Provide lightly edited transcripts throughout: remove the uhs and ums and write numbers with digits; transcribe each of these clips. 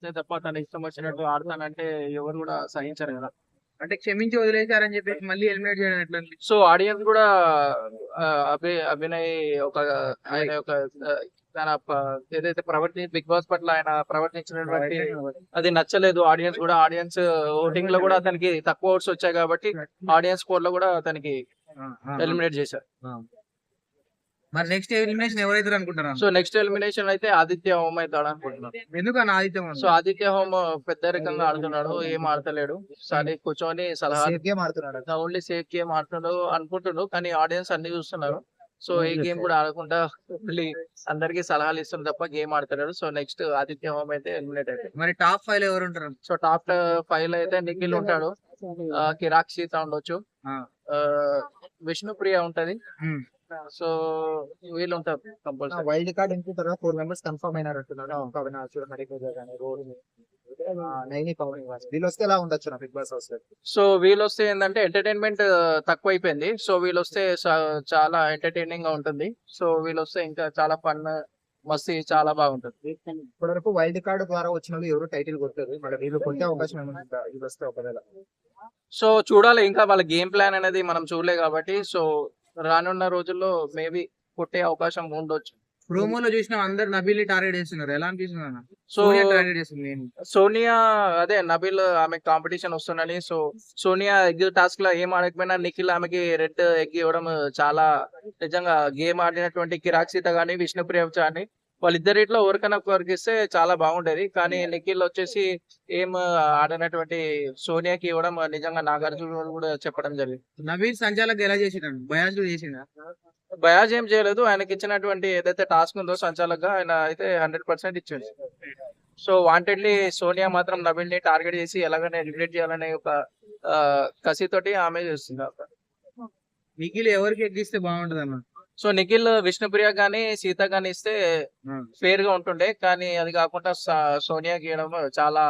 అంతే తప్ప తన ఇష్టం వచ్చినట్టు ఆడతానంటే ఎవరు కూడా సహించరు కదా. అంటే క్షమించి వదిలేశారని చెప్పేసి మళ్ళీ ఎలిమినేట్ చేయడం ఎట్లా అనిపించింది? సో ఆడియన్స్ కూడా అభినయ్ ఒక ఆయన ఒక తన ఏదైతే బిగ్ బాస్ పట్ల ఆయన ప్రవర్తించినటువంటి అది నచ్చలేదు ఆడియన్స్ కూడా. ఆడియన్స్ ఓటింగ్ లో కూడా అతనికి తక్కువ ఓట్స్ వచ్చాయి కాబట్టి ఆడియన్స్ స్కోర్ లో కూడా అతనికి ఎలిమినేట్ చేశారు. మరి నెక్స్ట్ ఎలిమినేషన్ ఎవరైతే అనుకుంటున్నారు? సో నెక్స్ట్ ఎలిమినేషన్ అయితే ఆదిత్య హోమ్ అవుతాడు అనుకుంటున్నాను. ఎందుకని ఆదిత్యం? సో ఆదిత్య హోమ్ పెద్దరికంగా ఆడుతున్నాడు, ఏం ఆడతలేడు. సరే కూర్చొని సలహా ఓన్లీ సేఫ్ గేమ్ ఆడుతున్నాడు అనుకుంటున్నాడు, కానీ ఆడియన్స్ అన్ని చూస్తున్నారు. సో ఏ గేమ్ కూడా ఆడకుండా మళ్ళీ అందరికి సలహాలు ఇస్తున్నారు తప్ప గేమ్ ఆడతలేడు. సో నెక్స్ట్ ఆదిత్య హోమ్ అయితే ఎలిమినేట్ అయితే. మరి టాప్ 5 లో ఎవరు ఉంటారు? సో టాప్ 5 లో అయితే నిఖిల్ ఉంటాడు, కిరాక్ సీత ఉండొచ్చు, విష్ణుప్రియ ఉంటది. సో వీళ్ళు ఉంటారు కంపల్సరీ. వైల్డ్ కార్డ్ అనుకుంటారా? 4 మెంబర్స్ కన్ఫర్మ్ అయినారు అంటున్నారు. వీళ్ళు వస్తే ఎలా ఉండొచ్చు బిగ్ బాస్ హౌస్? సో వీళ్ళు వస్తే ఏంటంటే ఎంటర్టైన్మెంట్ తక్కువ అయిపోయింది. సో వీళ్ళు వస్తే చాలా ఎంటర్టైనింగ్ గా ఉంటుంది. సో వీళ్ళు వస్తే ఇంకా చాలా ఫన్ మస్తీ చాలా బాగుంటుంది. ఇప్పటివరకు వైల్డ్ కార్డ్ ద్వారా వచ్చిన వాళ్ళు ఎవరు టైటిల్ కొట్టారు, మరి వీళ్ళు కొట్టే అవకాశం ఏమైనా వీళ్ళు వస్తే ఒకవేళ? సో చూడాలి, ఇంకా వాళ్ళ గేమ్ ప్లాన్ అనేది మనం చూడలే కాబట్టి. సో రానున్న రోజుల్లో మేబీ కొట్టే అవకాశం ఉండొచ్చు. ప్రోమోలో చూసిన అందరు నబీల్ టార్గెట్ చేస్తున్నారు, ఎలా అనిపిస్తుంది? సో టార్గెట్ చేస్తుంది సోనియా, అదే నబీల్ ఆమె కాంపిటీషన్ వస్తుందని. సో సోనియా ఎగ్ టాస్క్ లో ఏం ఆడకపోయినా నిఖిల్ ఆమెకి రెడ్ ఎగ్ ఇవ్వడం చాలా నిజంగా గేమ్ ఆడినటువంటి కిరాక్ సీత గానీ విష్ణుప్రియ కానీ వాళ్ళిద్దరిట్లో ఎవరికైనా ఒకరికి ఇస్తే చాలా బాగుండేది. కానీ నిఖిల్ వచ్చేసి ఏం ఆడినటువంటి సోనియాకి ఇవ్వడం నిజంగా నాగార్జున కూడా చెప్పడం జరిగింది. నబీల్ సంచాలక్ ఎలా చేసిండు? బయాస్ చేసిండా? బయాజ్ ఏం చేయలేదు, ఆయనకి ఇచ్చినటువంటి ఏదైతే టాస్క్ ఉందో సంచాలక్ గా ఆయన అయితే 100% ఇచ్చింది. సో వాంటెడ్లీ సోనియా మాత్రం నబీల్ ని టార్గెట్ చేసి ఎలాగైనా ఎలిమినేట్ చేయాలనే ఒక కసితోటి ఆమె చేస్తుంది. నిఖిల్ ఎవరికి ఎక్కిస్తే బాగుంటది అన్న? సో నిఖిల్ విష్ణుప్రియ గానీ సీత గానీ ఇస్తే ఫేర్ గా ఉంటుండే, కానీ అది కాకుండా సోనియా గీయడం చాలా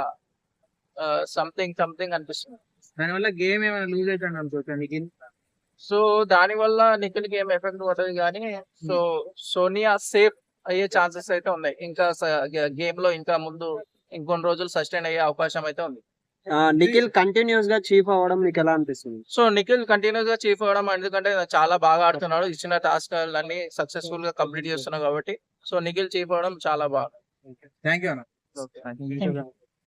సంథింగ్ అనిపిస్తుంది. దానివల్ల గేమ్ ఏమైనా లూజ్ అవుతుంది అనుకోవచ్చు నిఖిల్? సో దాని వల్ల నిఖిల్ కి ఏం ఎఫెక్ట్ పడుతుంది కానీ సో సోనియా సేఫ్ అయ్యే ఛాన్సెస్ అయితే ఉన్నాయి. ఇంకా గేమ్ లో ఇంకా ముందు ఇంకొన్ని రోజులు సస్టైన్ అయ్యే అవకాశం అయితే ఉంది. నిఖిల్ కంటిన్యూస్ గా చీఫ్ అవ్వడం మీకు ఎలా అనిపిస్తుంది? సో నిఖిల్ కంటిన్యూస్ గా చీఫ్ అవ్వడం ఎందుకంటే చాలా బాగా ఆడుతున్నాడు, ఇచ్చిన టాస్క్ అన్ని సక్సెస్ఫుల్ గా కంప్లీట్ చేస్తున్నాడు కాబట్టి. సో నిఖిల్ చీఫ్ అవ్వడం చాలా బాగా. థ్యాంక్ యూ అన్న.